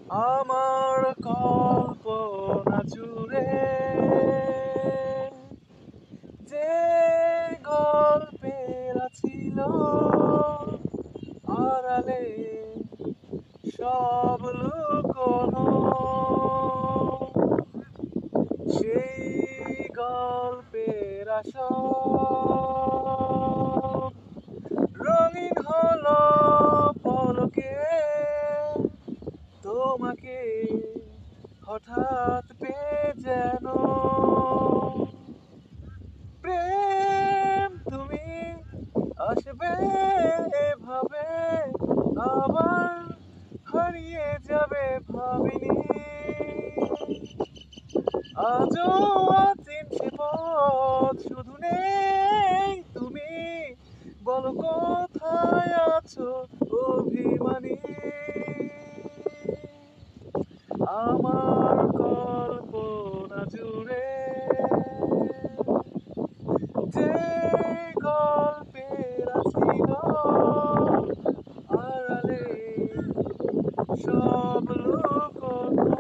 আমার কল্পনা জুড়ে যে গল্পের ছিল আড়ালে সব লুকোনো, সেই গল্পের আসল রঙিন হলো পলকে তোমাকে হঠাৎ পেয়ে যেন। প্রেম তুমি আসবে এভাবে, আবার হারিয়ে যাবে ভাবিনি। আজও চিনছে পথ, শুধু নেই তুমি। বলো কোথায় আছো অভিমানী। আমার কল্পনা জুড়ে যে গল্পের ছিল আড়ালে সব লুকোনো।